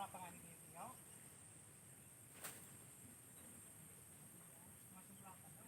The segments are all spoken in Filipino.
berapa kali dia? Masuk berapa?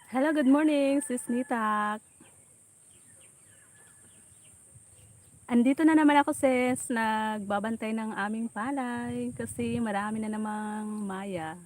Hello, good morning, Sis Nitak. Andito na naman ako, sis, nagbabantay ng aming palay kasi marami na namang maya.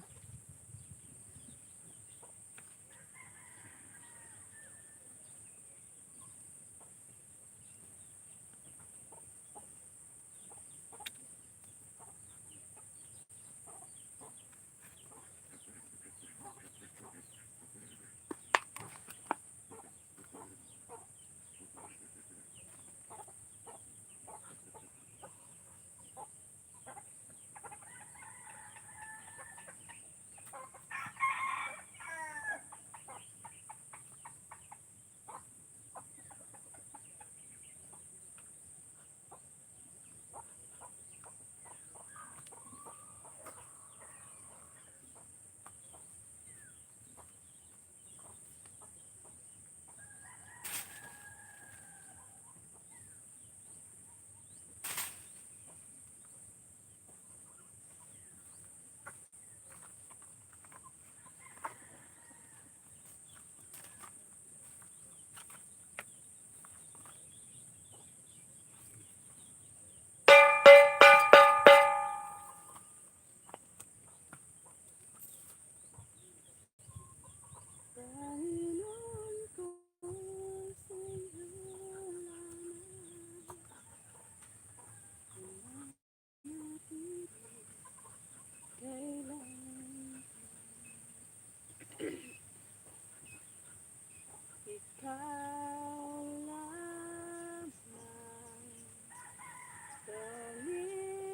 Panginoon ko, sa'yo kailan ikaw lamang Panginoon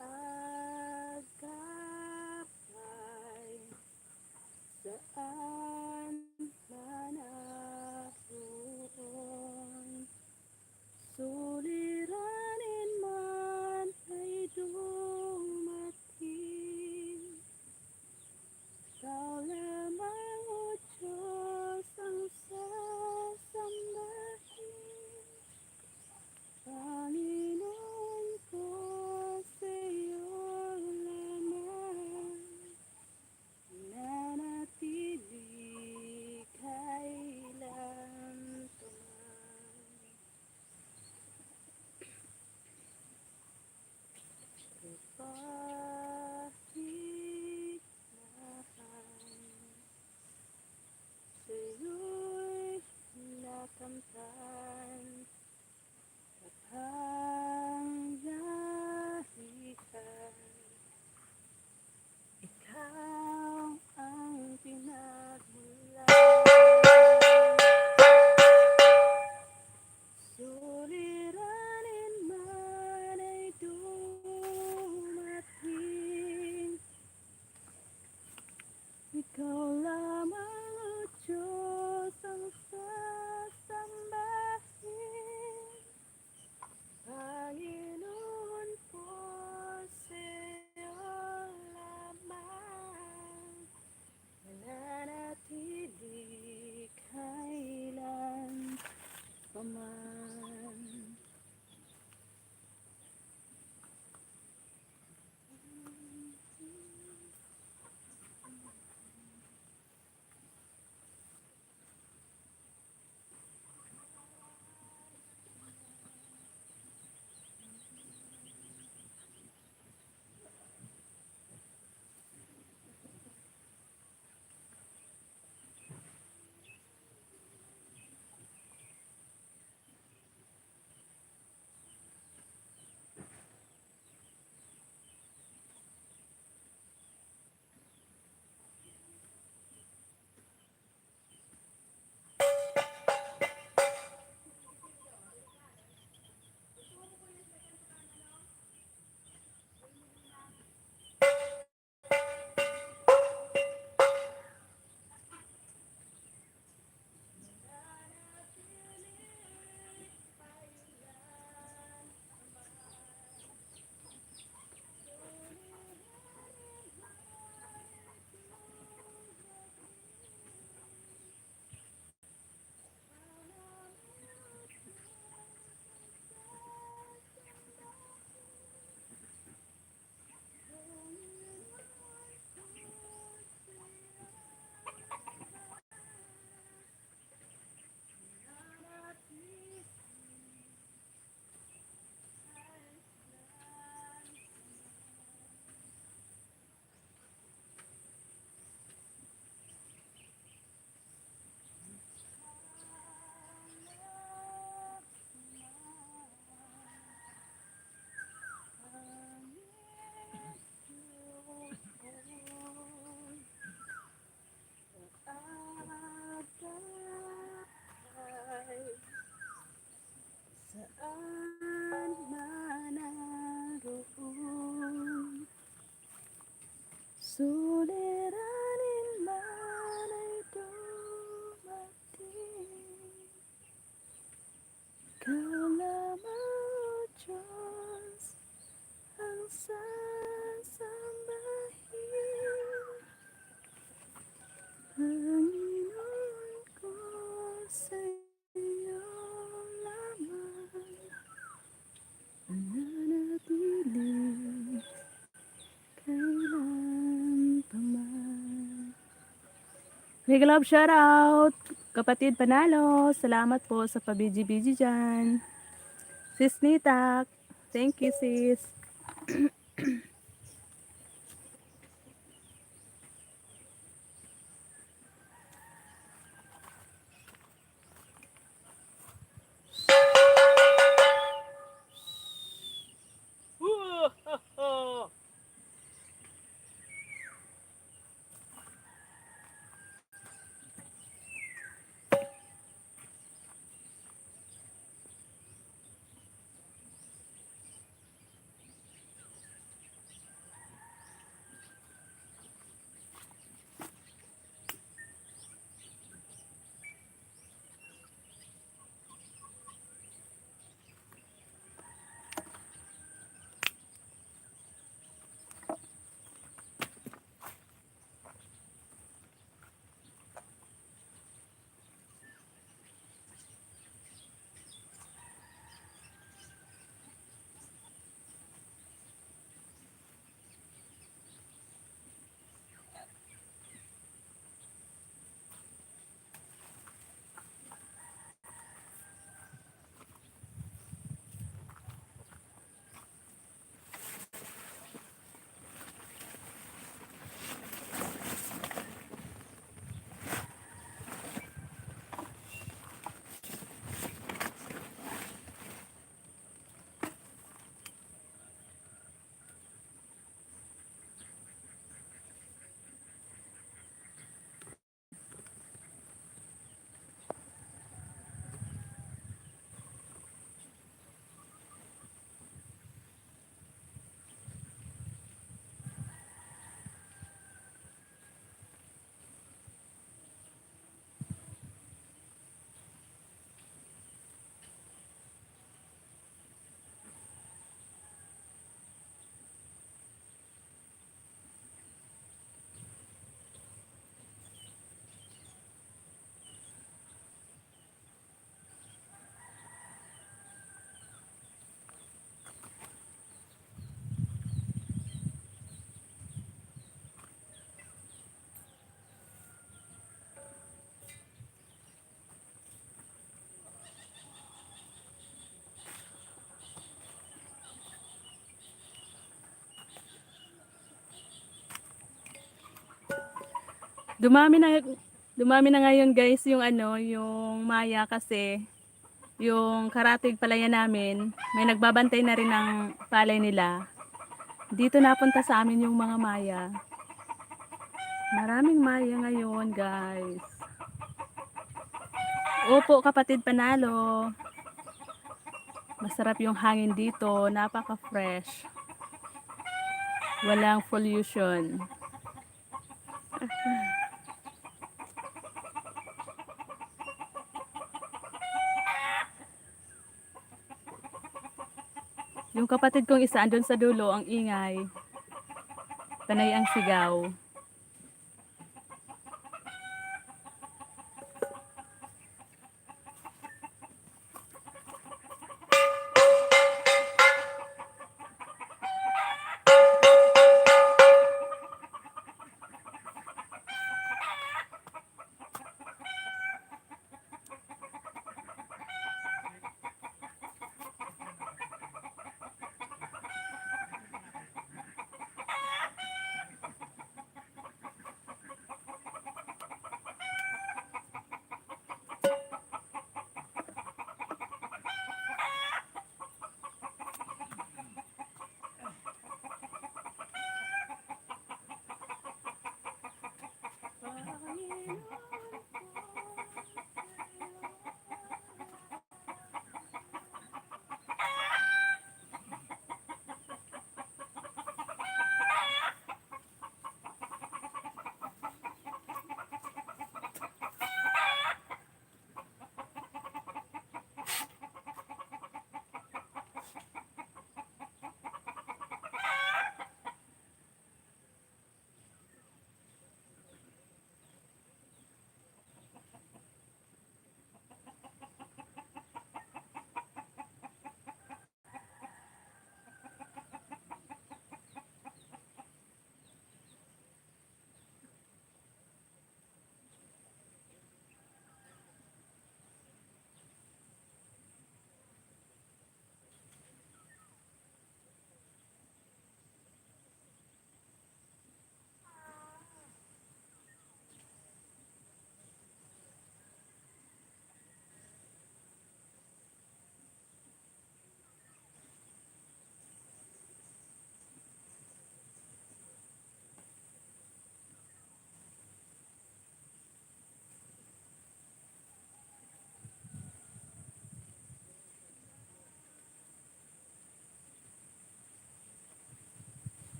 kaagapay saan man naroon. Suliranin man ay dumating, ikaw lamang o Diyos ang sasambahin. Panginoon ko, sa'yo lamang nanatili kailan tuman. Kahit sa'yo'y nakamtan, kapangyarihan. Ikaw ang pinagmulan. Suliranin man ay dumating, ikaw lamang o Diyos ang sasambahin. Big love shoutout! Kapatid Panalo, salamat po sa pabiji-biji dyan. Sis Nitak, thank you sis. Dumami na dumami na ngayon guys yung yung maya kasi yung karatig palayan namin, may nagbabantay na rin ng palay nila. Dito napunta sa amin yung mga maya. Maraming maya ngayon guys. Opo kapatid Panalo. Masarap yung hangin dito, napaka-fresh. Walang pollution. Yung kapatid kong isa andun sa dulo, ang ingay. Panay ang sigaw.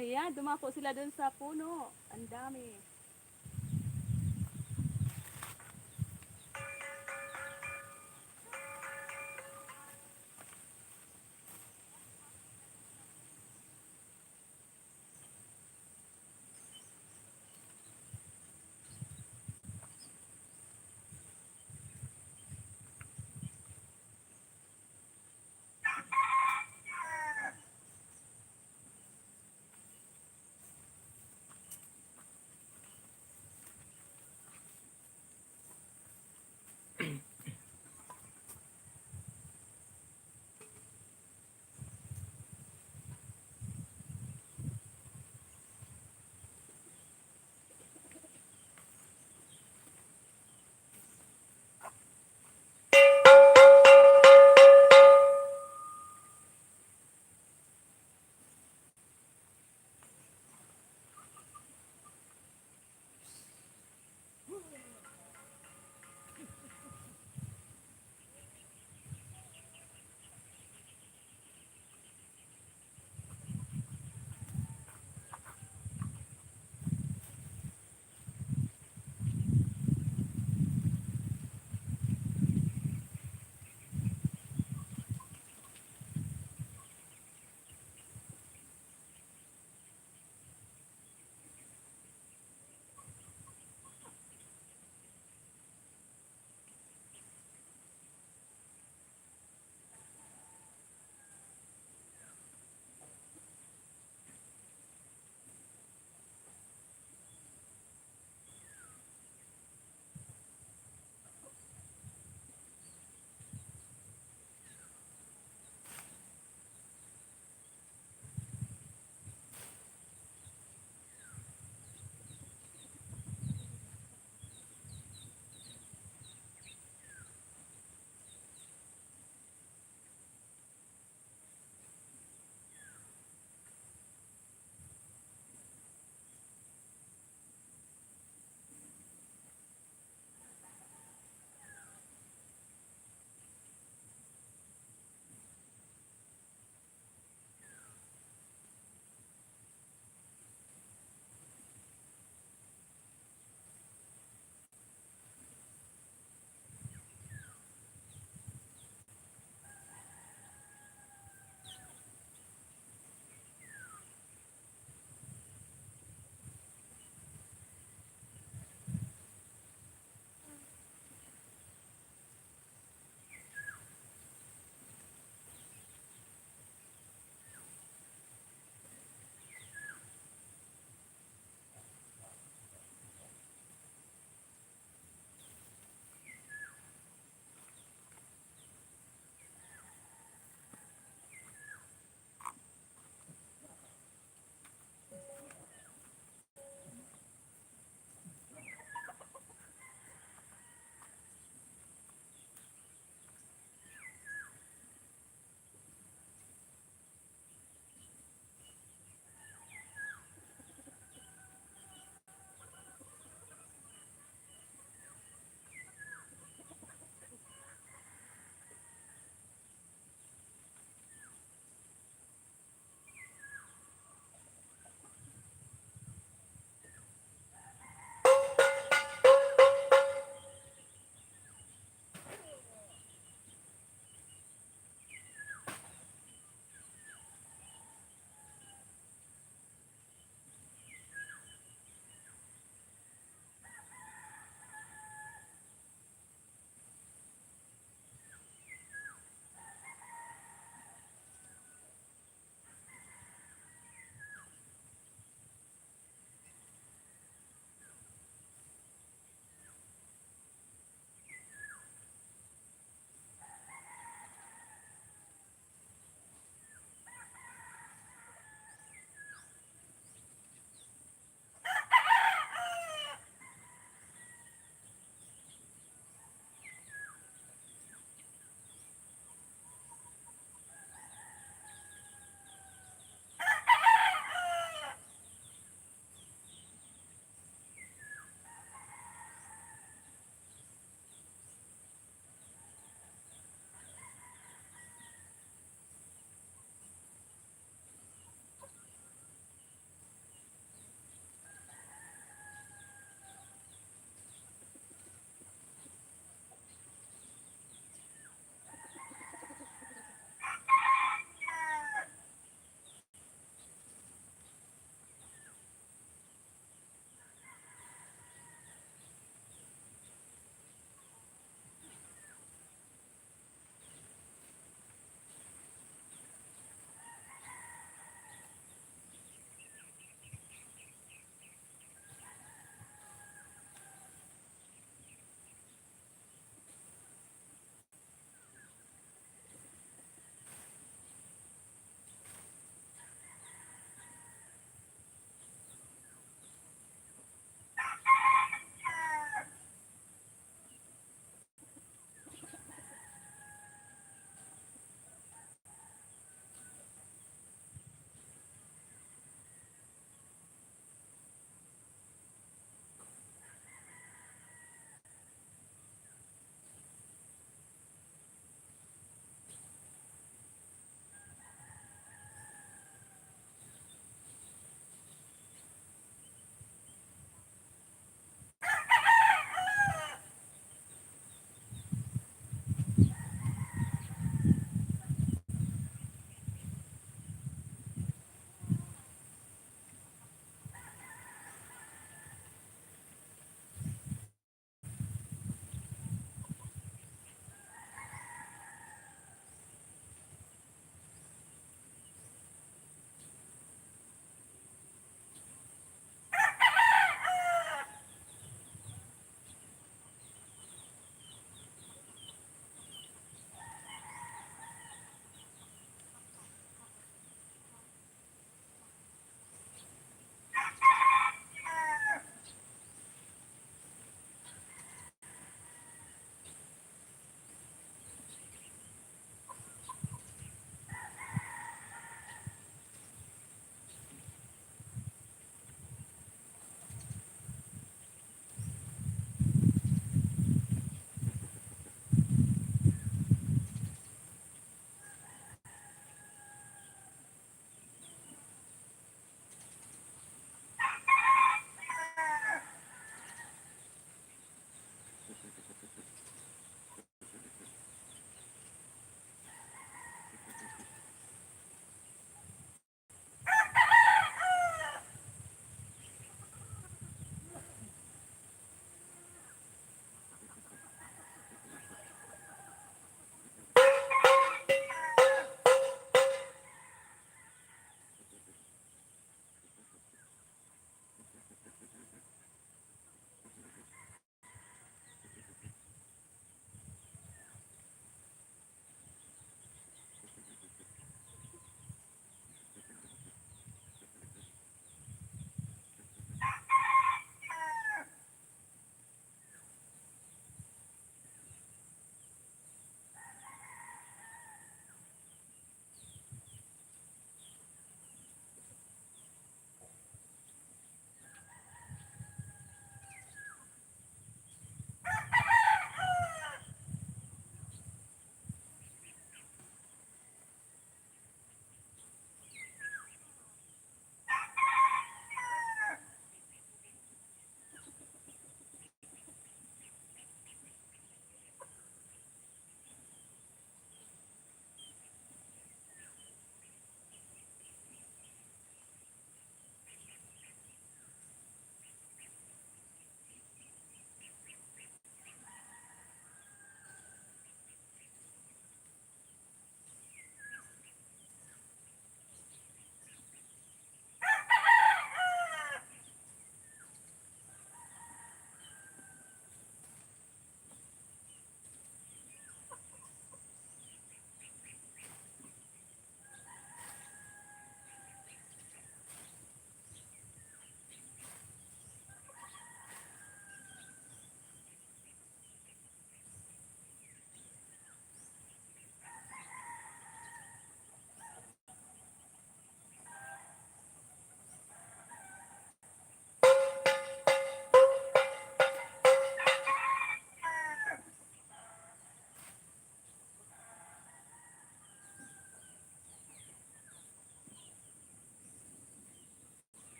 Ayan, dumapo sila dun sa puno. Ang dami.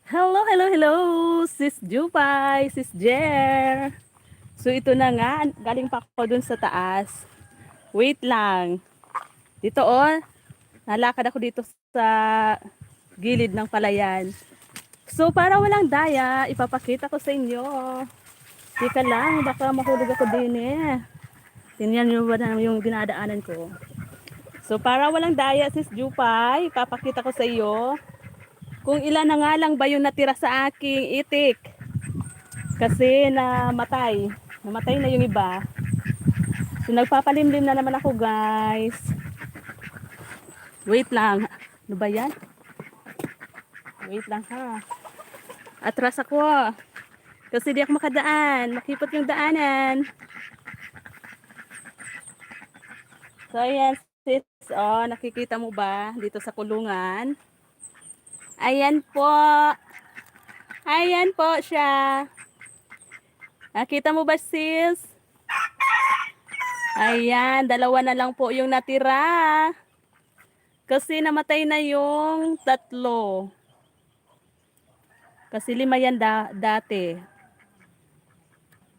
Hello, hello, hello, Sis Jupay, Sis Jer. So ito na nga, galing pa ako dun sa taas. Wait lang. Dito oh, nalakad ako dito sa gilid ng palayan. So para walang daya, ipapakita ko sa inyo. Teka lang, baka mahulog ako din eh. Tingnan nyo ba na yung dinadaanan ko. So para walang daya, Sis Jupay, ipapakita ko sa iyo kung ilan na nga lang ba yung natira sa aking itik. Kasi namatay. Namatay na yung iba. So nagpapalimlim na naman ako guys. Wait lang. Ano ba yan? Wait lang ha. Atras ako. Kasi di ako makadaan. Makipot yung daanan. So ayan sis. Oh, nakikita mo ba dito sa kulungan? Ayan po. Ayan po siya. Nakita mo ba sis? Ayan, dalawa na lang po yung natira. Kasi namatay na yung tatlo. Kasi lima yan dati.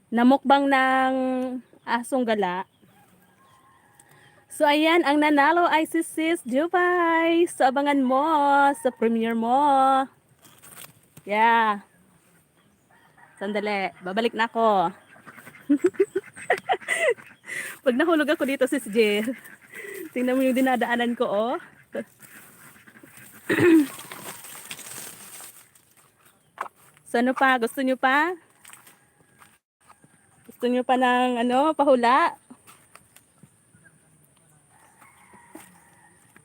Namukbang ng asong gala. So ayan, ang nanalo ay si Sis Jupay. So abangan mo sa premiere mo. Yeah. Sandali, babalik na ako. Pag nahulog ako dito, Sis Jer. Tingnan mo yung dinadaanan ko, oh. So ano pa? Gusto nyo pa? Gusto nyo pa ng ano, pahula?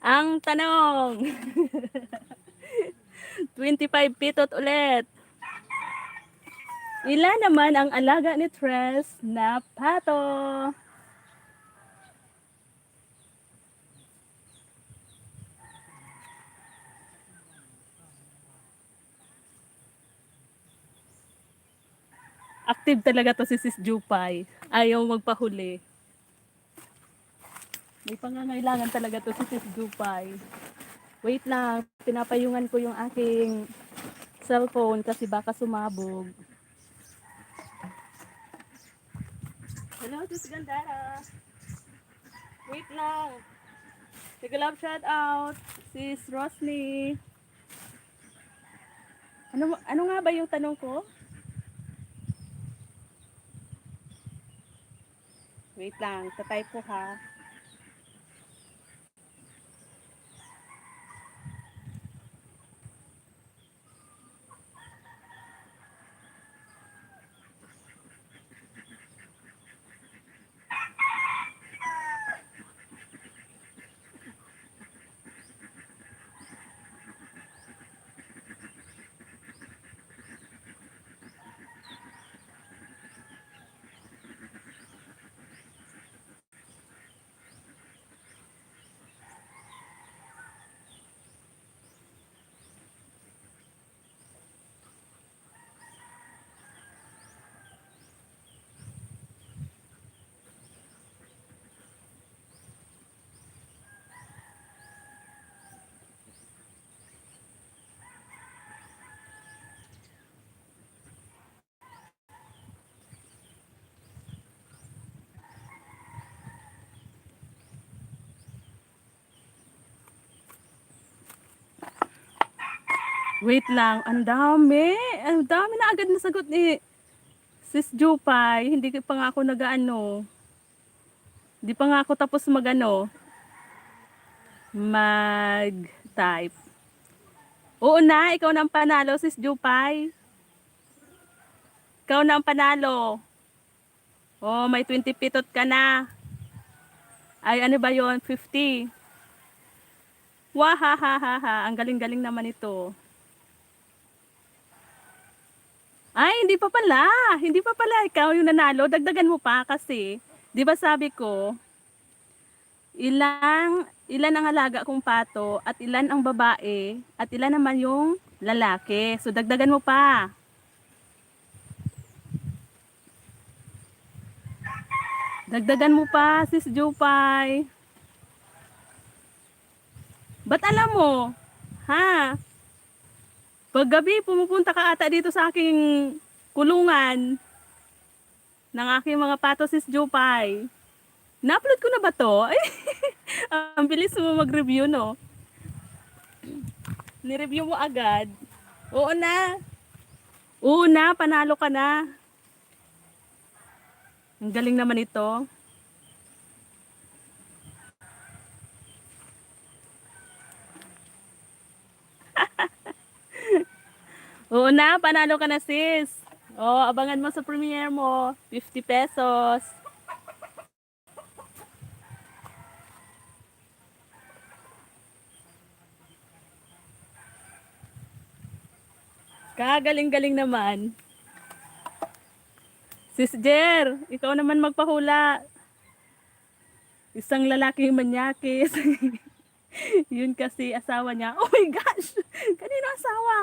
Ang tanong. 25 pitot ulit. Ilan naman ang alaga ni Tres na pato? Active talaga to si Sis Jupay. Ayaw magpahuli. May pangangailangan talaga to si Sis Jupay. Wait lang, pinapayungan ko yung aking cellphone kasi baka sumabog. Hello, Sis Gandara. Wait lang. Take a love shout out. Sis Rosny. Ano nga ba yung tanong ko? Wait lang, tatype ko ha. Wait lang, ang dami. Ang dami na agad nasagot ni Sis Jupay. Hindi pa nga ako nag-ano. Hindi pa nga ako tapos mag-type. Oo na, ikaw na ang panalo, Sis Jupay. Ikaw na ang panalo. Oh, may 20 pitot ka na. Ay, ano ba yon 50. Wahahaha, ang galing-galing naman ito. Ay, hindi pa pala. Hindi pa pala ikaw yung nanalo. Dagdagan mo pa kasi, 'di ba sabi ko, ilan ang alaga kong pato at ilan ang babae at ilan naman yung lalaki. So dagdagan mo pa. Dagdagan mo pa, Sis Jupay. Ba't alam mo? Ha? Paggabi, pumupunta ka ata dito sa aking kulungan ng aking mga pato sis Jopay. Na-upload ko na ba to? Ay, ang bilis mo mag-review, no? Ni-review mo agad. Oo na. Oo na, panalo ka na. Ang galing naman ito. Oo na, panalo ka na sis. Oh, abangan mo sa premiere mo. 50 pesos. Kagaling-galing naman. Sis Jer, ikaw naman magpahula. Isang lalaki manyakis. Yun kasi asawa niya. Oh my gosh! Kanino asawa?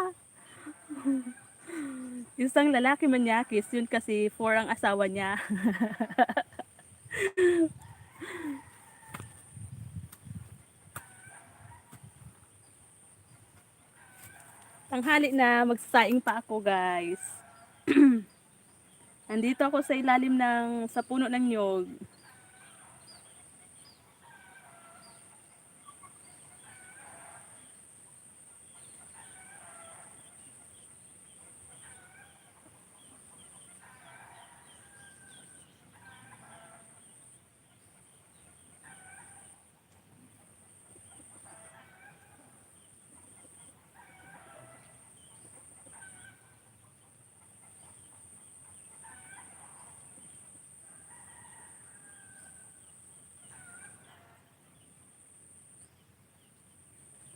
Isang lalaki manyakis. Yun kasi for ang asawa niya. Tanghali na, magsasaing pa ako guys. Nandito ako sa ilalim sa puno ng nyog.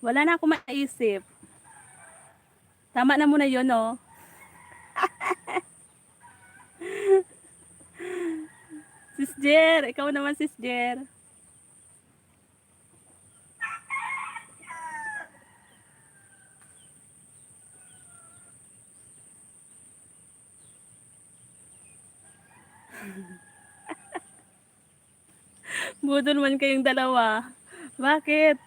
Wala na ako maisip. Tama na muna yun, no? Sis Jer, ikaw naman Sis Jer. Budol man kayong dalawa. Bakit?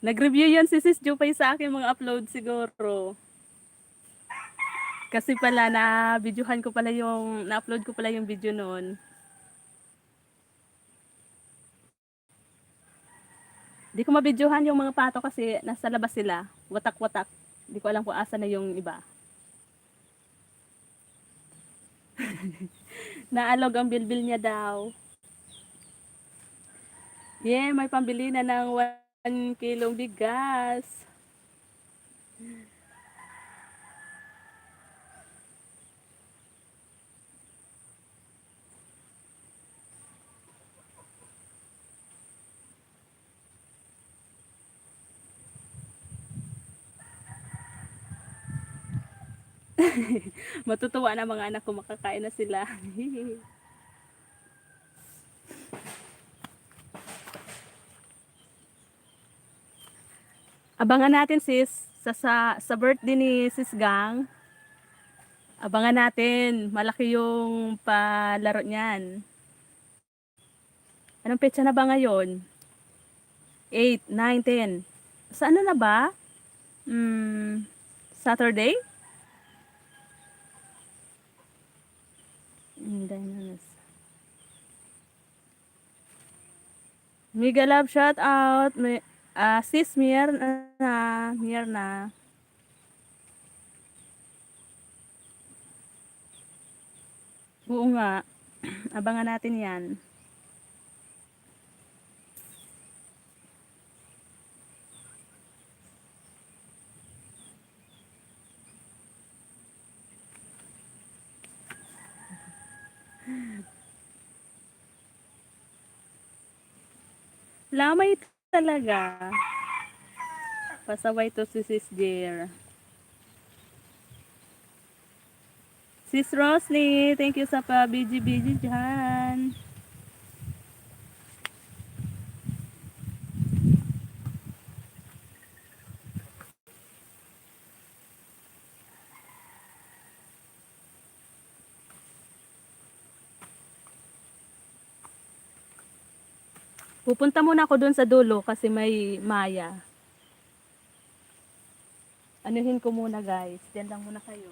Nag-review yan si Sis Jupay sa akin mga upload siguro. Kasi pala na-upload ko pala yung video noon. Di ko mabidyohan yung mga pato kasi nasa labas sila. Watak-watak. Di ko alam kung asa na yung iba. Naalog ang bilbil niya daw. Yeah, may pambili na ng 1 kilong bigas. Matutuwa na mga anak ko, makakain na sila. Abangan natin sis sa birthday ni Sis Gang. Abangan natin, malaki yung palaro niyan. Anong petsa na ba ngayon? 8, 9, 10. Sa ano na ba? Saturday? Mega love shout out. Sis Mirna. Oo nga. Abangan natin yan. Lamay talaga. Pasaway to si Sis Jer. Sis Rosny, thank you sa pa-BG-BG dyan. Pupunta muna ako doon sa dulo kasi may maya. Anuhin ko muna guys. Diyan lang muna kayo.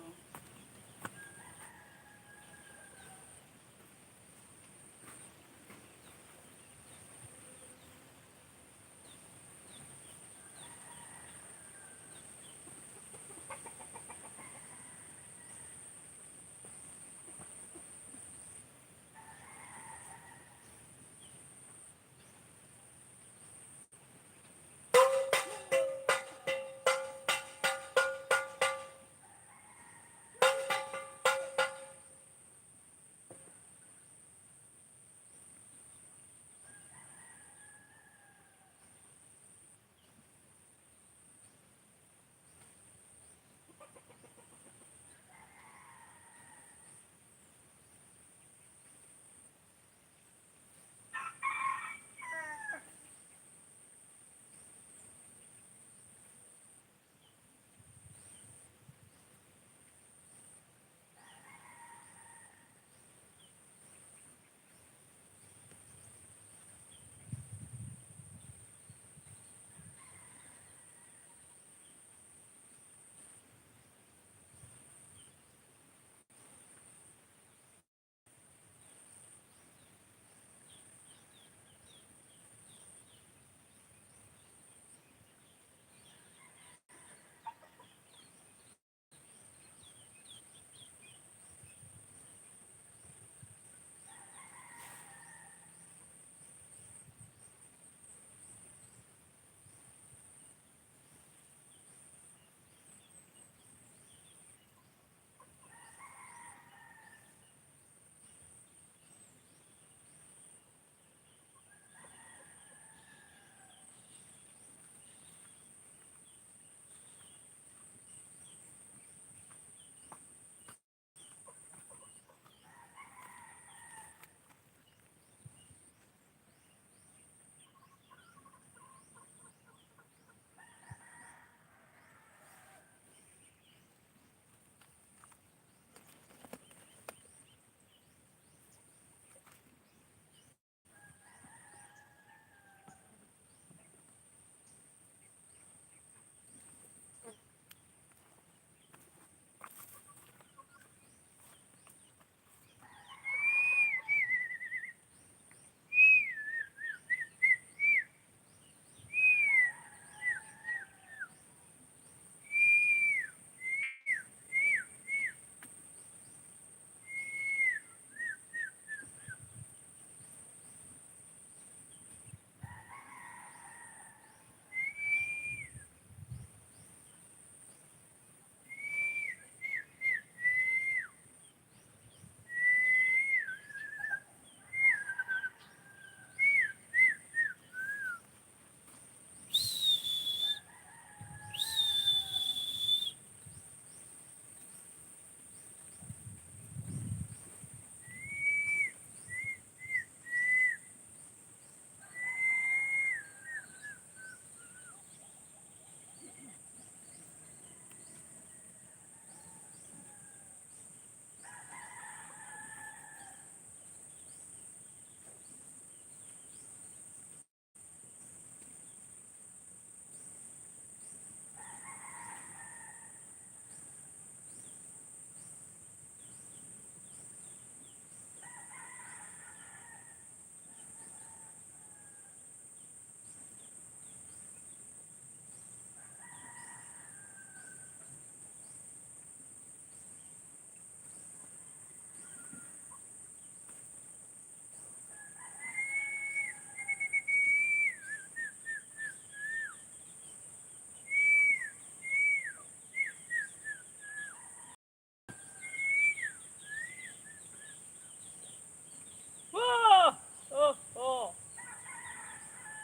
Ah! Oh, oh.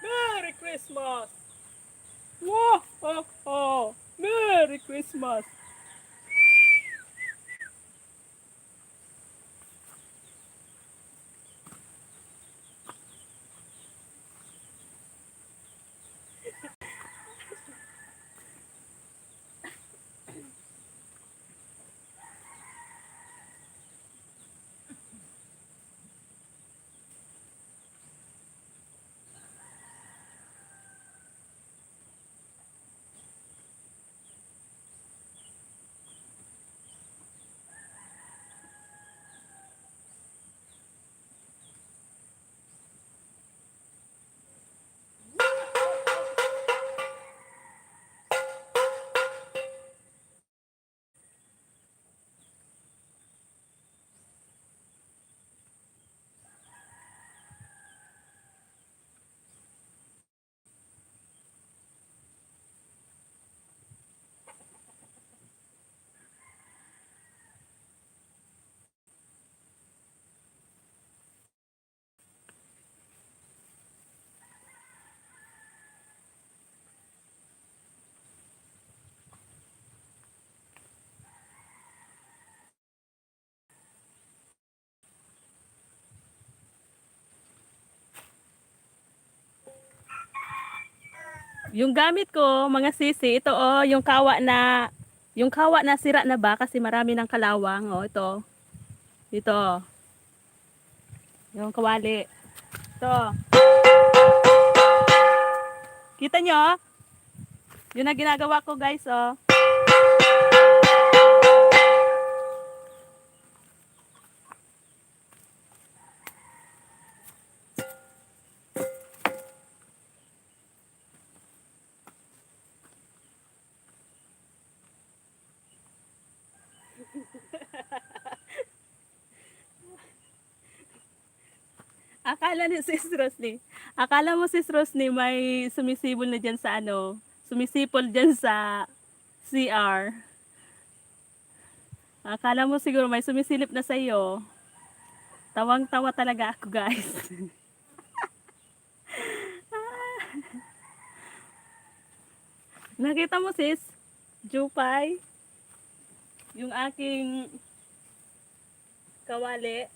Merry Christmas! Whoa, oh, oh. Merry Christmas! Yung gamit ko, mga sisi, ito oh, yung kawa na sira na ba kasi marami ng kalawang, oh, ito. Ito, yung kawali. Ito. Kita nyo? Yun ang ginagawa ko, guys, oh. Akala mo sis Rosny may sumisibol na dyan sa ano, sumisipol dyan sa CR. Akala mo siguro may sumisilip na sa iyo. Tawang-tawa talaga ako, guys. Nakita mo sis, Jupay, yung aking kawali.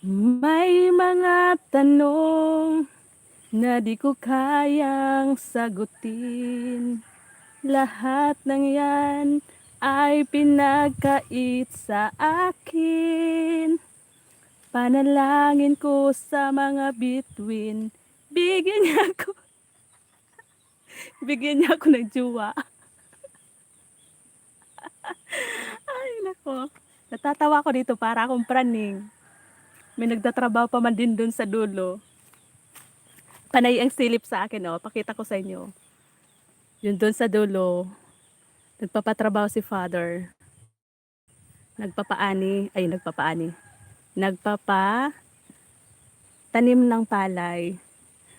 May mga tanong na di ko kayang sagutin. Lahat ng yan ay pinagkait sa akin. Panalangin ko sa mga bituin. Bigyan niya ako. Bigyan niya ako ng jowa. Ay, nako. Natatawa ko dito para akong praning. May nagtatrabaho pa man din dun sa dulo. Panay ang silip sa akin, oh. Pakita ko sa inyo. Yun dun sa dulo. Nagpapatrabaho si father. Nagpapatanim ng palay.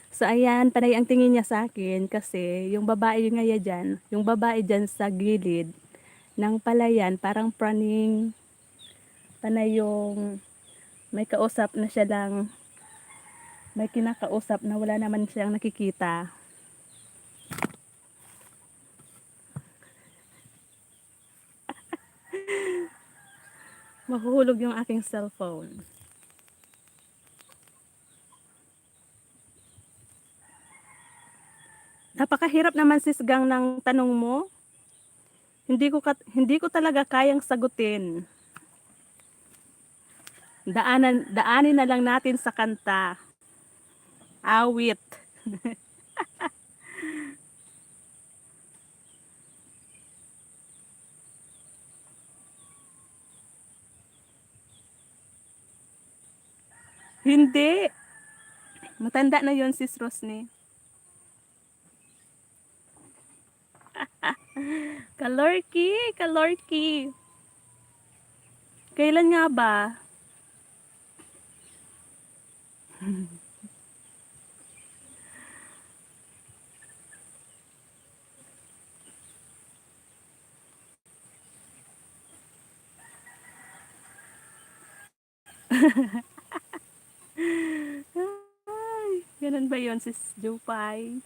So ayan, panay ang tingin niya sa akin kasi yung babae yung babae dyan sa gilid ng palayan, parang praning, panay yung may kausap na siya lang, may kinakausap na wala naman siyang nakikita. Nahuhulog yung aking cellphone. Napakahirap naman sis Gang ng tanong mo. Hindi ko talaga kayang sagutin. Daanin na lang natin sa kanta. Awit. Hindi. Matanda na yon sis Rosny. Kalorki, kalorki. Kailan nga ba? Ay, ganun ba yon sis Jupay?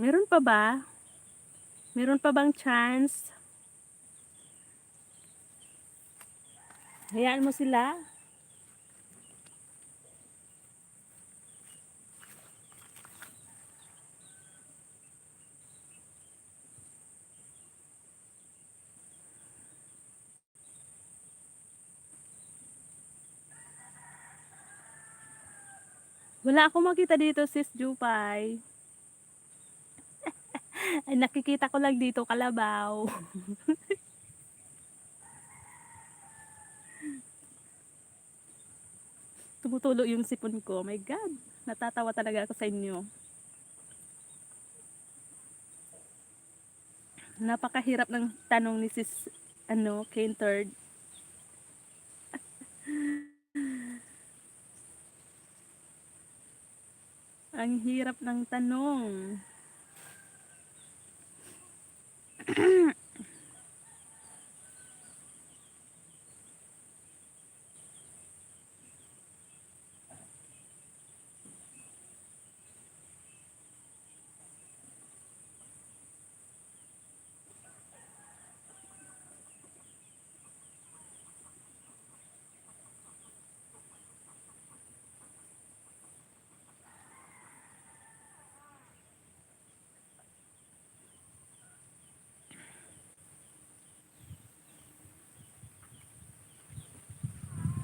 Meron pa ba? Meron pa bang chance? Hayaan mo sila. Wala akong makita dito sis Jupay. Ay, nakikita ko lang dito kalabaw. Tumutulo yung sipon ko. My God, natatawa talaga ako sa inyo. Napakahirap ng tanong ni sis Kane Third. Ang hirap ng tanong.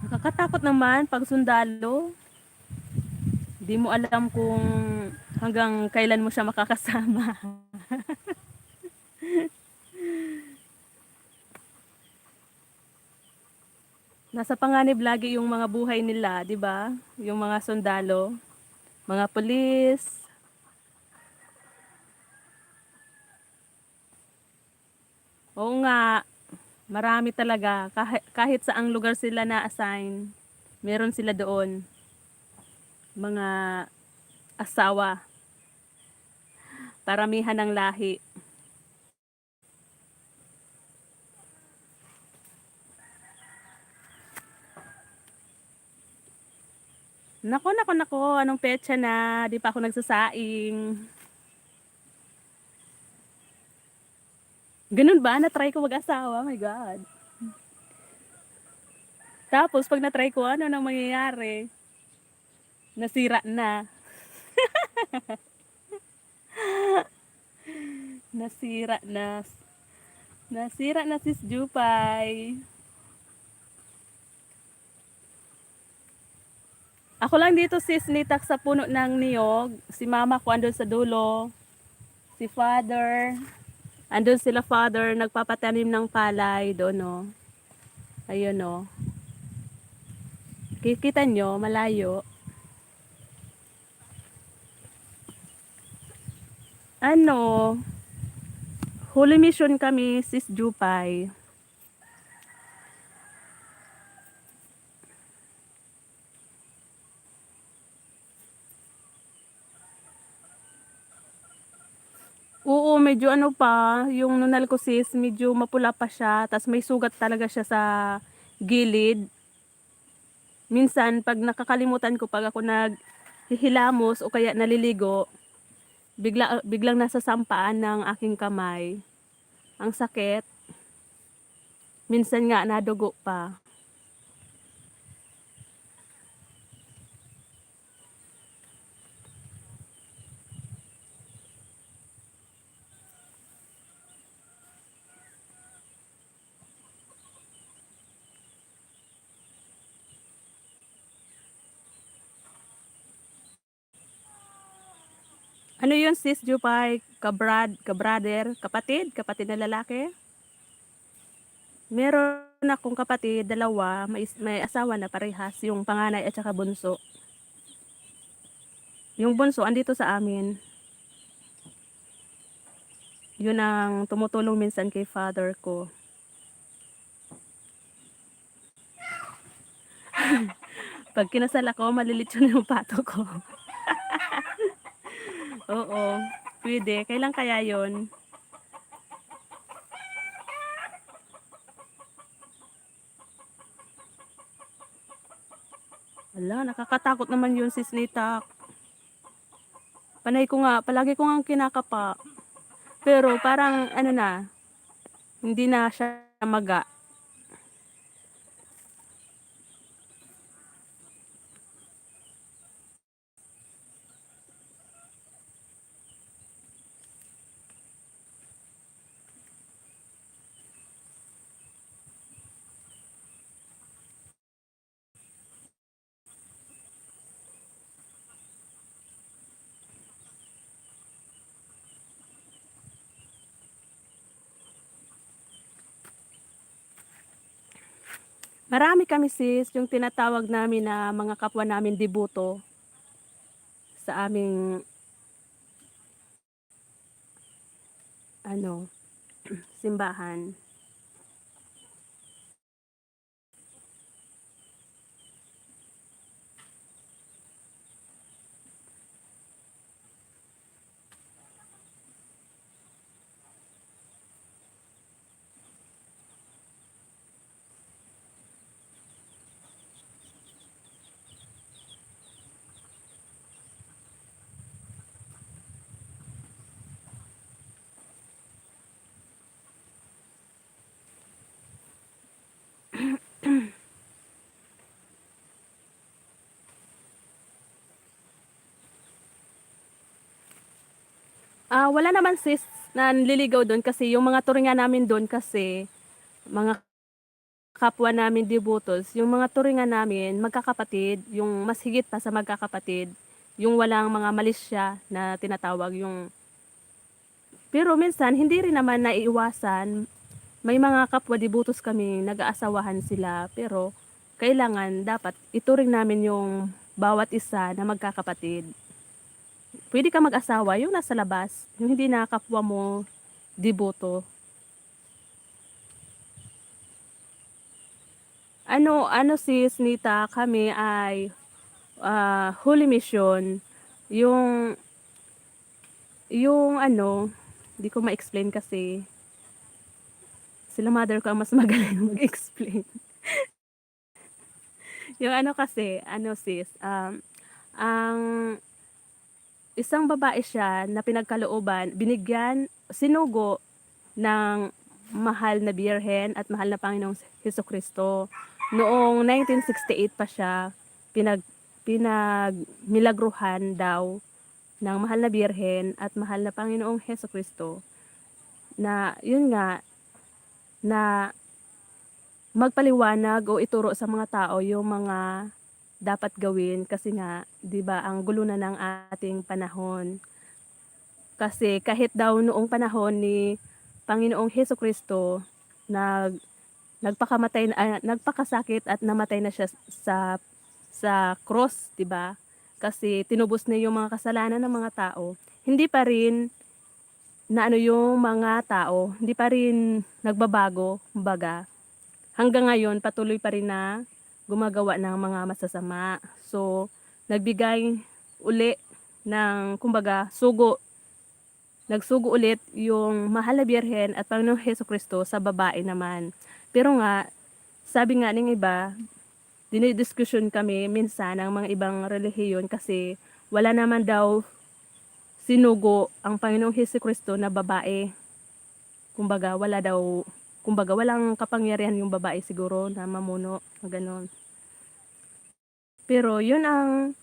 Nakakatakot naman pag sundalo. Di mo alam kung hanggang kailan mo siya makakasama. Nasa panganib lagi yung mga buhay nila, 'di ba? Yung mga sundalo, mga pulis. Oo nga, marami talaga. Kahit saang lugar sila na-assign, meron sila doon. Mga asawa, paramihan ng lahi. Nako, anong petsa na? Di pa ako nagsasaing. Ganun ba? Na-try ko mag-asawa? My God. Tapos, pag na-try ko, ano nang mangyayari? Nasira na. Nasira na. Nasira na sis Jupay. Ako lang dito sis nitak sa puno ng niyog. Si mama ko andun sa dulo. Si father. Andun sila father nagpapatanim ng palay doon no. Ayun no. Kikita nyo malayo. Ano? Holy Mission kami sis Jupay. Oo, medyo ano pa, yung nunal ko sis, medyo mapula pa siya, tas may sugat talaga siya sa gilid. Minsan 'pag nakakalimutan ko 'pag ako naghihilamos o kaya naliligo, biglang nasasampaan ng aking kamay. Ang sakit, minsan nga nadugo pa. Ano yun sis Jupay? Kabrother, kapatid na lalaki? Meron akong kapatid, dalawa, may asawa na parehas, yung panganay at saka bunso. Yung bunso andito sa amin. Yun ang tumutulong minsan kay father ko. Pag kinasal ako, malilitsyon yung pato ko. Oo, pwede. Kailan kaya yon? Ala, nakakatakot naman yun sis Nita. Palagi ko nga kinakapa. Pero parang ano na, hindi na siya maga. Marami kami sis, yung tinatawag namin na mga kapwa namin deboto sa aming ano, simbahan. Wala naman sis na nililigaw doon kasi yung mga turingan namin doon kasi mga kapwa namin debotos, yung mga turingan namin magkakapatid, yung mas higit pa sa magkakapatid, yung walang mga malisya na tinatawag yung. Pero minsan hindi rin naman naiiwasan, may mga kapwa debotos kami nag-aasawahan sila pero kailangan dapat ituring namin yung bawat isa na magkakapatid. Pwede ka mag-asawa yung nasa labas, yung hindi na kapwa mo deboto. Ano sis Nita, kami ay Holy Mission, yung ano, di ko ma-explain kasi sila mother ko ang mas magaling mag-explain. Yung ano kasi, ano sis, ang isang babae siya na pinagkalooban, sinugo ng mahal na Birhen at mahal na Panginoong Hesukristo. Noong 1968 pa siya, pinagmilagruhan daw ng mahal na Birhen at mahal na Panginoong Hesukristo na yun nga, na magpaliwanag o ituro sa mga tao yung mga dapat gawin kasi nga 'di ba ang gulo na ng ating panahon. Kasi kahit daw noong panahon ni Panginoong Hesukristo nag nagpakasakit at namatay na siya sa cross, 'di ba? Kasi tinubos niya yung mga kasalanan ng mga tao. Hindi pa rin na ano yung mga tao, hindi pa rin nagbabago, kumbaga. Hanggang ngayon patuloy pa rin na gumagawa ng mga masasama. So, nagbigay uli ng kumbaga sugo nagsugo ulit yung Mahal na Birhen at Panginoong Hesukristo sa babae naman. Pero nga, sabi nga ng iba, dinidiskusyon kami minsan ng mga ibang relihiyon kasi wala naman daw sinugo ang Panginoong Hesukristo na babae. Kumbaga walang kapangyarihan yung babae siguro na mamuno, gano'n. Pero yun ang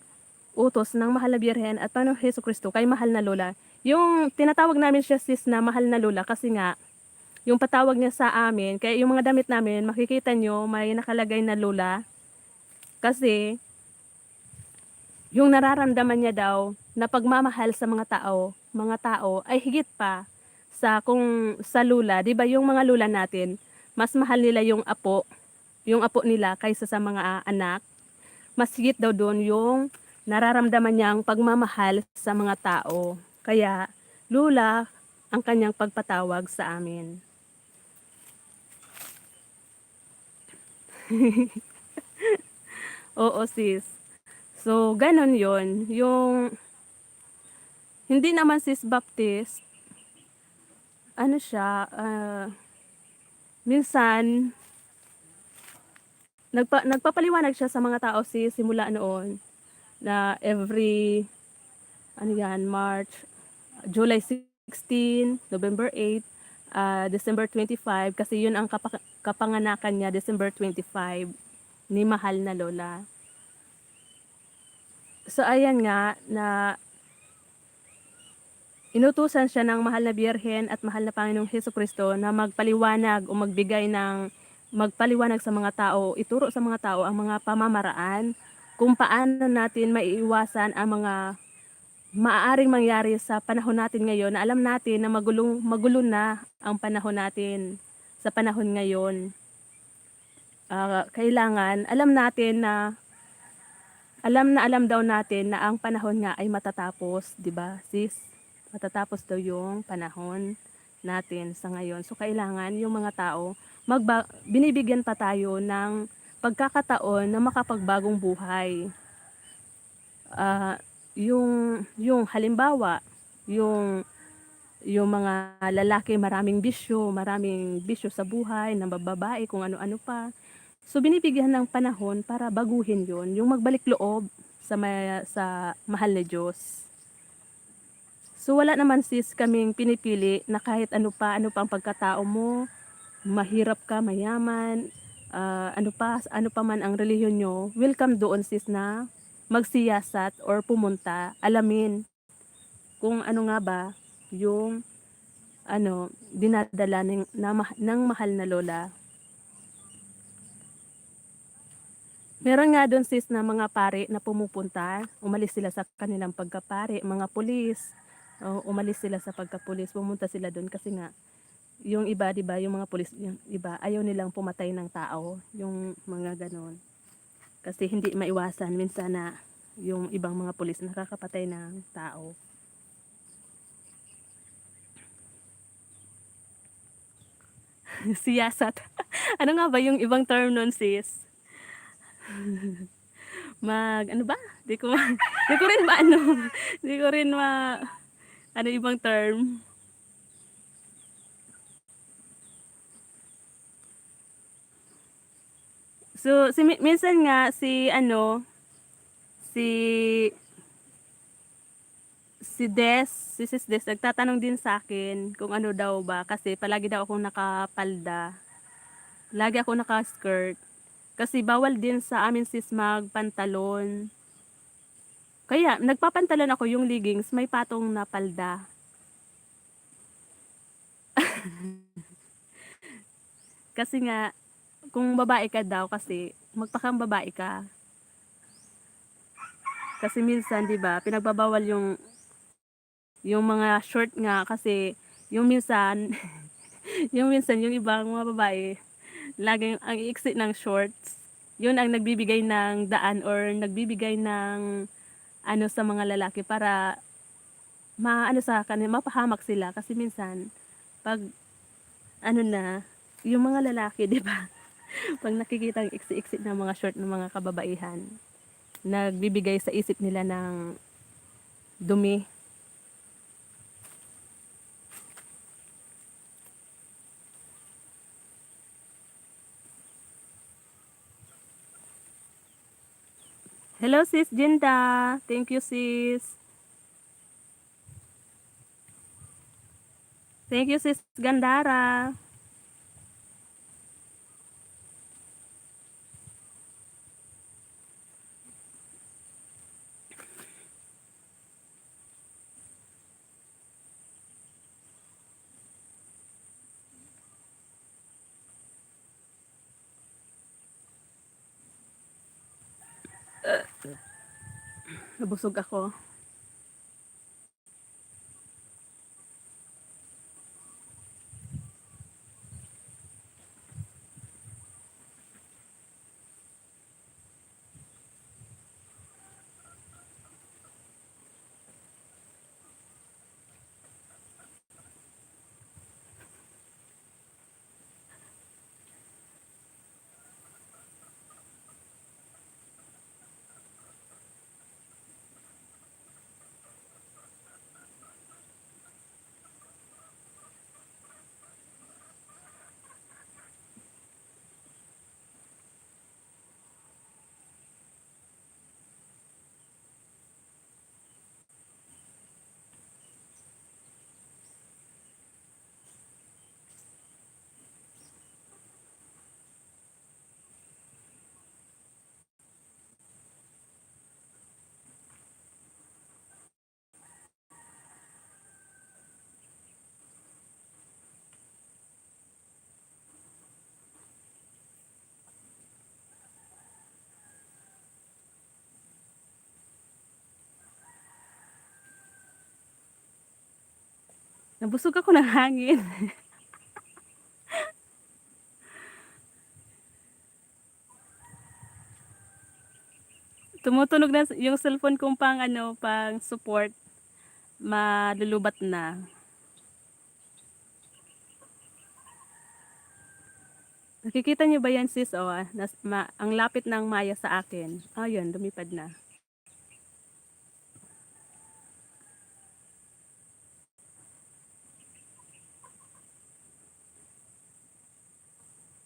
utos ng Mahal na Birhen at Panginoong Hesukristo kay Mahal na Lola. Yung tinatawag namin siya sis na Mahal na Lola kasi nga, yung patawag niya sa amin, kaya yung mga damit namin, makikita nyo, may nakalagay na Lola. Kasi, yung nararamdaman niya daw na pagmamahal sa mga tao ay higit pa sa kung sa lula, 'di ba yung mga lula natin, mas mahal nila yung apo nila kaysa sa mga anak. Mas higit daw doon yung nararamdaman niyang pagmamahal sa mga tao. Kaya lula ang kanyang pagpatawag sa amin. Oo sis. So, ganon yon. Yung, hindi naman sis Baptist, ano siya, minsan, nagpapaliwanag siya sa mga tao sis simula noon na every, March, July 16, November 8, December 25, kasi yun ang kapanganakan niya, December 25, ni Mahal na Lola. So, ayan nga, na inutusan siya ng Mahal na Birhen at Mahal na Panginoong Hesukristo na magpaliwanag o magpaliwanag sa mga tao, ituro sa mga tao ang mga pamamaraan kung paano natin maiiwasan ang mga maaaring mangyari sa panahon natin ngayon, na alam natin na magulo na ang panahon natin sa panahon ngayon. Kailangan alam daw natin na ang panahon nga ay matatapos, 'di ba sis? Matatapos daw yung panahon natin sa ngayon. So kailangan yung mga tao binibigyan pa tayo ng pagkakataon na makapagbagong buhay. Yung halimbawa, yung mga lalaki maraming bisyo sa buhay, ng babae kung ano-ano pa. So binibigyan ng panahon para baguhin yon, yung magbalik loob sa mahal na Diyos. So wala naman sis kaming pinipili na kahit ano pa ang pagkatao mo, mahirap ka, mayaman, ano pa man ang relihiyon nyo, welcome doon sis na magsiyasat or pumunta, alamin kung ano nga ba yung dinadala ng Mahal na Lola. Meron nga doon sis na mga pare na pumupunta, umalis sila sa kanilang pagkapare, mga pulis, umalis sila sa pagkapulis, pumunta sila doon kasi nga yung iba, 'di ba, yung mga pulis, yung iba ayaw nilang pumatay ng tao, yung mga ganon. Kasi hindi maiwasan minsan na yung ibang mga pulis nakakapatay ng tao. Siyasat. Ano nga ba yung ibang term nun sis? Ano ba? Di ko rin di ko rin ibang term. So, minsan nga si si Sis Des nagtatanong din sa akin kung ano daw ba, kasi palagi daw akong nakapalda. Lagi ako naka-skirt. Kasi bawal din sa amin sis magpantalon. Kaya nagpapantalon ako, yung leggings may patong na palda. Kasi nga kung babae ka daw, kasi magpakang babae ka. Kasi minsan 'di ba, pinagbabawal yung mga short nga, kasi yung minsan yung ibang mga babae laging ang iiksi ng shorts. Yun ang nagbibigay ng daan or nagbibigay ng sa mga lalaki para sa kanila, mapahamak sila, kasi minsan pag yung mga lalaki, 'di ba? Pag nakikita ang iksi-iksi ng mga short ng mga kababaihan, nagbibigay sa isip nila ng dumi. Hello sis Jinda. Thank you sis. Thank you sis Gandara. Nabusog ako. Nabusog ako ng hangin. Tumutunog na yung cellphone kong pang ano, pang support. Malulubat na. Nakikita niyo ba yan sis? Oh, ang lapit ng Maya sa akin. Oh, yun, lumipad na.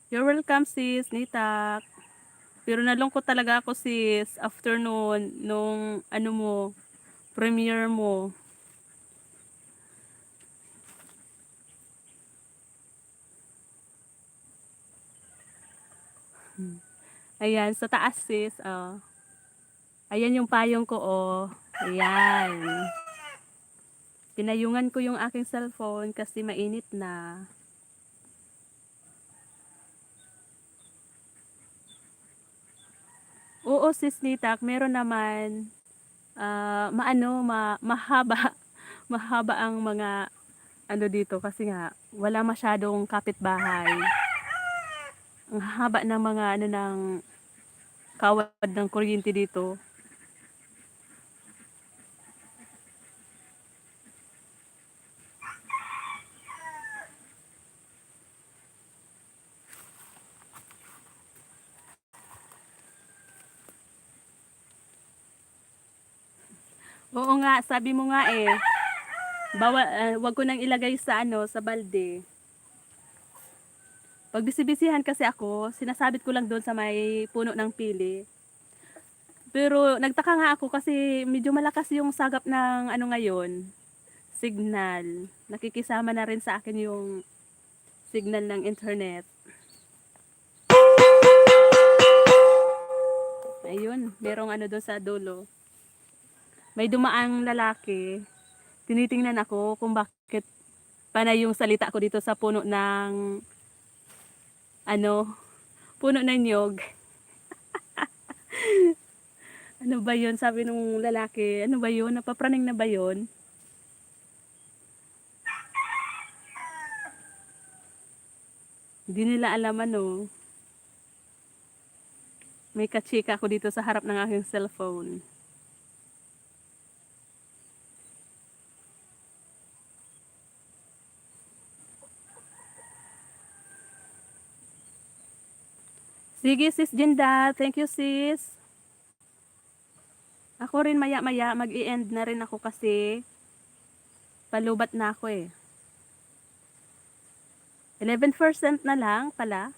You're welcome sis, Nitak. Pero nalungkot talaga ako sis afternoon nung ano mo, premiere mo. Ayan, sa taas sis. Oh. Ayan yung payong ko oh. Ayan. Pinayungan ko yung aking cellphone kasi mainit na. Oo sis Nitak, meron naman mahaba mahaba ang mga ano dito kasi nga wala masyadong kapitbahay. Ang haba ng mga ano ng kawad ng kuryente dito. Oo nga, sabi mo nga eh. Wag ko nang ilagay sa ano, sa balde. Pag bisibisihan kasi ako, sinasabit ko lang doon sa may puno ng pili. Pero nagtaka nga ako kasi medyo malakas yung sagap ng ano ngayon, signal. Nakikisama na rin sa akin yung signal ng internet. Ayun, merong ano doon sa dulo. May dumaang lalaki. Tinitingnan ako kung bakit panay yung salita ko dito sa puno ng ano, puno ng nyog. Ano ba yun? Sabi nung lalaki, ano ba yun? Napapraning na ba yun? Hindi nila alam ano. May kachika ako dito sa harap ng aking cellphone. Sige sis Jinda, thank you sis. Ako rin maya-maya mag-i-end na rin ako kasi palubat na ako eh. 11% na lang pala.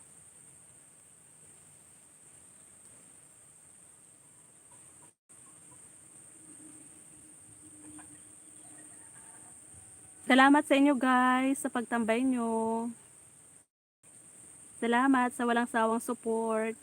Salamat sa inyo guys sa pagtambay nyo. Salamat sa walang sawang support.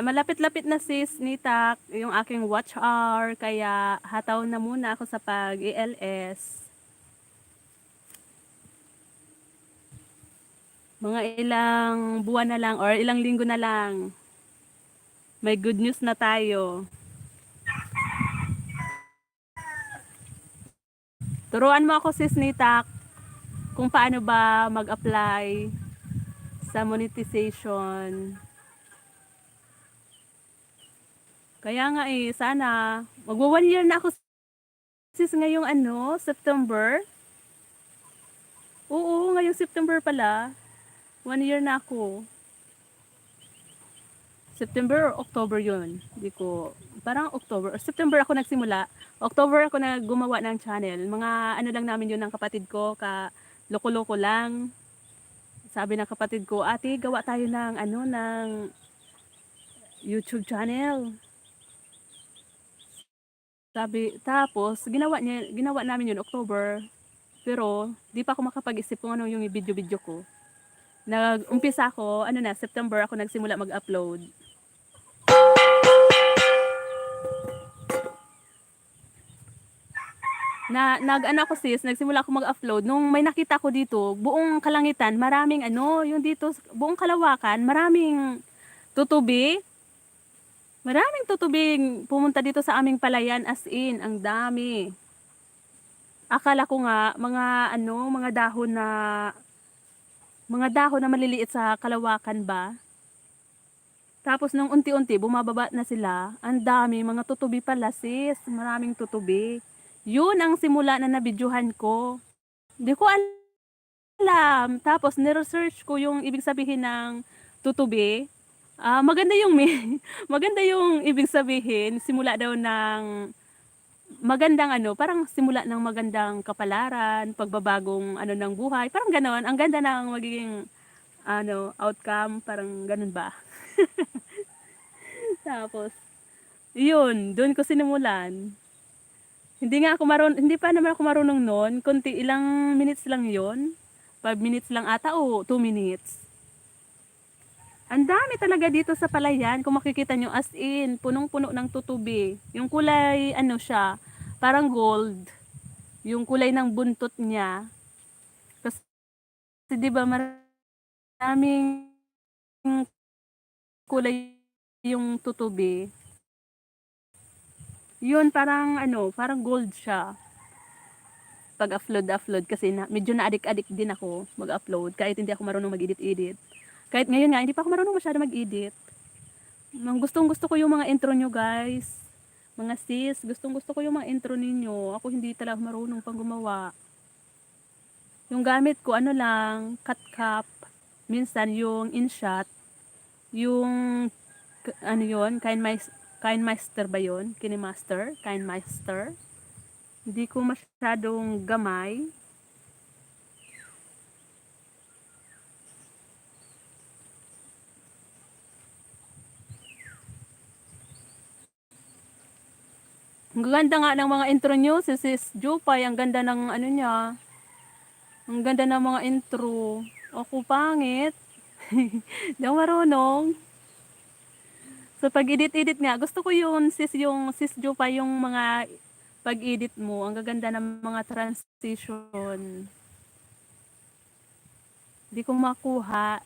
Malapit-lapit na sis Nitak yung aking watch hour kaya hataw na muna ako sa pag-ELS. Mga ilang buwan na lang or ilang linggo na lang. May good news na tayo. Turuan mo ako sis Nitak kung paano ba mag-apply sa monetization. Kaya nga sana magwa 1 year na ako sis ngayong September. Oo, ngayong September pala. 1 year na ako. September or October yun. Hindi ko, parang October or September ako nagsimula. October ako na gumawa ng channel. Mga lang namin yun ng kapatid ko, loko-loko lang. Sabi ng kapatid ko, ate, gawa tayo ng ng YouTube channel. Sabi, tapos ginawa namin yun October. Pero di pa ako makapag-isip kung ano yung video-video ko. Nag-umpisa ako, September ako nagsimula mag-upload. Ako sis, nagsimula ako mag-upload nung may nakita ko dito, buong kalangitan, maraming yung dito, buong Kalawakan, maraming tutubi. Maraming tutubing pumunta dito sa aming palayan, as in, ang dami. Akala ko nga mga dahon na maliliit sa Kalawakan ba. Tapos nung unti-unti bumababa na sila, ang dami mga tutubi pala sis, maraming tutubi. Yun ang simula na nabidyohan ko. Hindi ko alam. Tapos ni-research ko yung ibig sabihin ng tutubi. Maganda yung maganda yung ibig sabihin, simula daw ng magandang parang simula ng magandang kapalaran, pagbabagong ng buhay, parang ganoon. Ang ganda ng magiging outcome, parang ganun ba? Tapos yun, doon ko sinimulan. Hindi pa naman ako marunong noon, ilang minutes lang yon. 5 minutes lang ata o 2 minutes. Ang dami talaga dito sa palayan. Kung makikita nyo, as in, punong-puno ng tutubi. Yung kulay, siya, parang gold. Yung kulay ng buntot niya. Kasi, di ba, maraming kulay yung tutubi. Yun, parang gold siya. Pag-upload kasi medyo na-addict din ako mag-upload. Kahit hindi ako marunong mag-edit-edit. Kahit ngayon nga, hindi pa ako marunong masyado mag-edit. Gustong-gusto ko yung mga intro nyo, guys. Mga sis, gustong-gusto ko yung mga intro ninyo. Ako hindi talaga marunong pang gumawa. Yung gamit ko, lang, CapCut. Minsan, yung InShot. Yung, yun, KineMaster ba yun? KineMaster. Hindi ko masyadong gamay. Ang ganda nga ng mga intro nyo, si Sis Jupay, ang ganda ng niya. Ang ganda ng mga intro. Ako pangit. Hindi ako marunong. So pag-edit nga, gusto ko yung Sis Jupay, yung mga pag-edit mo. Ang gaganda ng mga transition. Hindi ko makuha.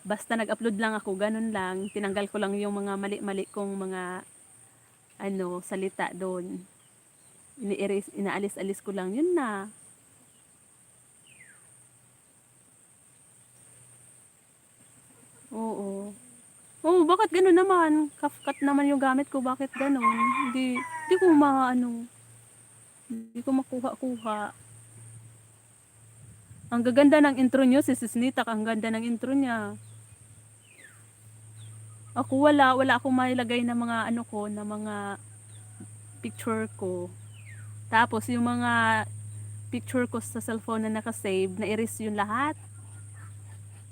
Basta nag-upload lang ako, ganun lang. Tinanggal ko lang yung mga mali-mali kong mga salita doon. Inaalis-alis ko lang, yun na. Oo. Oh, bakit gano'n naman? CapCut naman yung gamit ko, bakit gano'n? Hindi ko hindi ko makuha-kuha. Ang gaganda ng intro nyo, si Sis Nitak, ang ganda ng intro niya. Ako wala akong mailagay na mga na mga picture ko. Tapos yung mga picture ko sa cellphone na naka-save, na-erase yun lahat.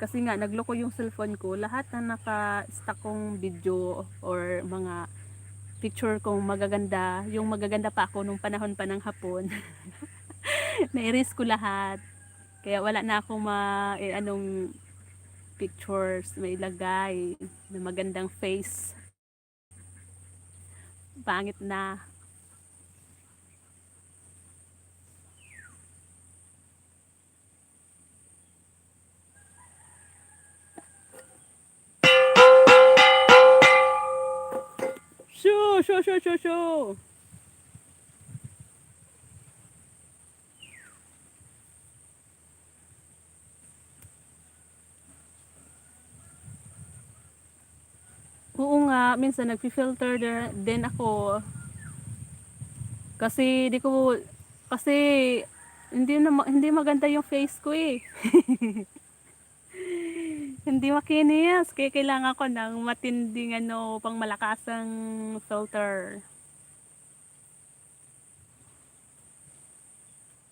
Kasi nga nagloko yung cellphone ko. Lahat na naka-stack kong video or mga picture kong magaganda, yung magaganda pa ako nung panahon pa ng hapon. Na-erase ko lahat. Kaya wala na akong anong pictures may ilagay na magandang face. Pangit na. Shoo, shoo, shoo, shoo, shoo. Oo nga, minsan nagfi-filter din ako. Kasi kasi hindi maganda yung face ko eh. Hindi makinis, kaya kailangan ko ng matinding pang malakasang filter.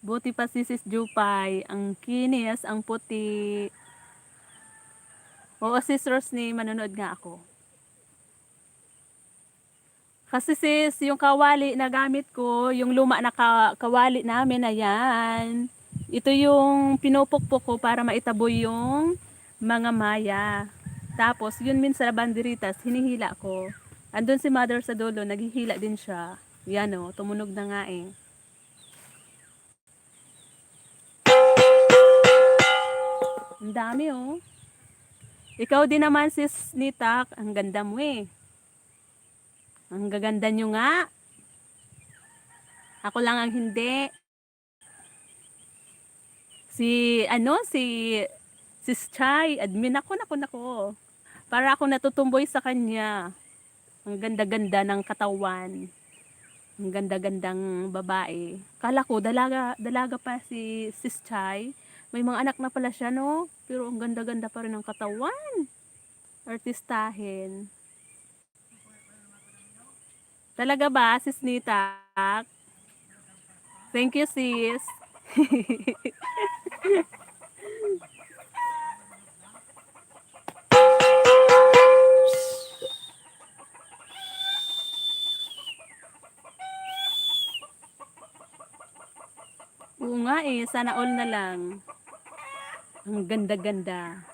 Buti pa si Sis Jupay, ang kinis, ang puti. Oo, Sis Rosny, manonood nga ako. Kasi sis, yung kawali na gamit ko, yung luma na kawali namin, ayan. Ito yung pinupukpok ko para maitaboy yung mga maya. Tapos, yun minsan sa banderitas, hinihila ko. Andun si mother sa dulo, naghihila din siya. Yan o, tumunog na nga eh. Ang dami oh. Ikaw din naman sis Nitak, ang ganda mo eh. Ang gaganda nyo nga. Ako lang ang hindi. Si Sis Chai, admin ako, nako. Para ako natutumboy sa kanya. Ang ganda-ganda ng katawan. Ang ganda-gandang babae. Kala ko, dalaga pa si Sis Chai. May mga anak na pala siya, no? Pero ang ganda-ganda pa rin ng katawan. Artistahin. Talaga ba, Sis Nitak? Thank you, sis. Oo nga eh, sana all na lang. Ang ganda-ganda.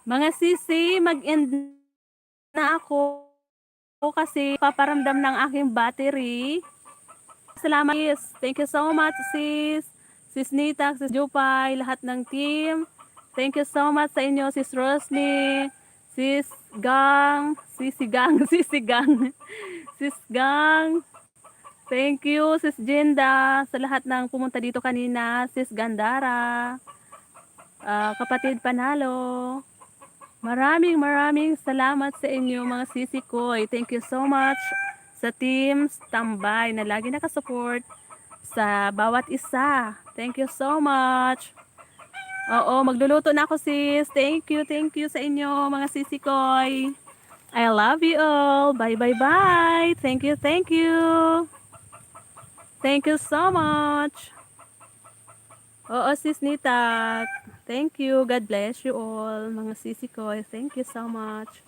Mga sisi, mag-end na ako kasi paparamdam ng aking battery. Salamat sis. Thank you so much sis. Sis Nita, sis Jupay, lahat ng team. Thank you so much sa inyo, sis Rosny, sis Gang, sisi Gang, sisi Gang, sis Gang. Thank you, sis Jinda, sa lahat ng pumunta dito kanina, sis Gandara, kapatid Panalo. Maraming salamat sa inyo mga sisi ko. Thank you so much sa team Tambay na lagi nakasupport sa bawat isa. Thank you so much. Oo, magluluto na ako sis. Thank you sa inyo mga sisi ko. I love you all. Bye. Thank you. Thank you so much. Oo, sis Nita. Thank you. God bless you all, mga sisi ko. Thank you so much.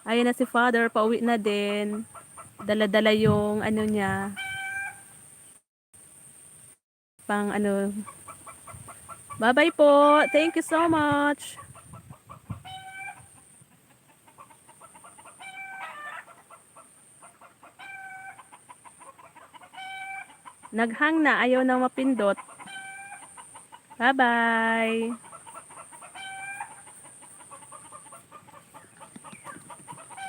Ayun na si Father, pauwi na din. Dala-dala yung niya. Pang Bye-bye po. Thank you so much. Naghang na, ayaw na mapindot. Bye-bye.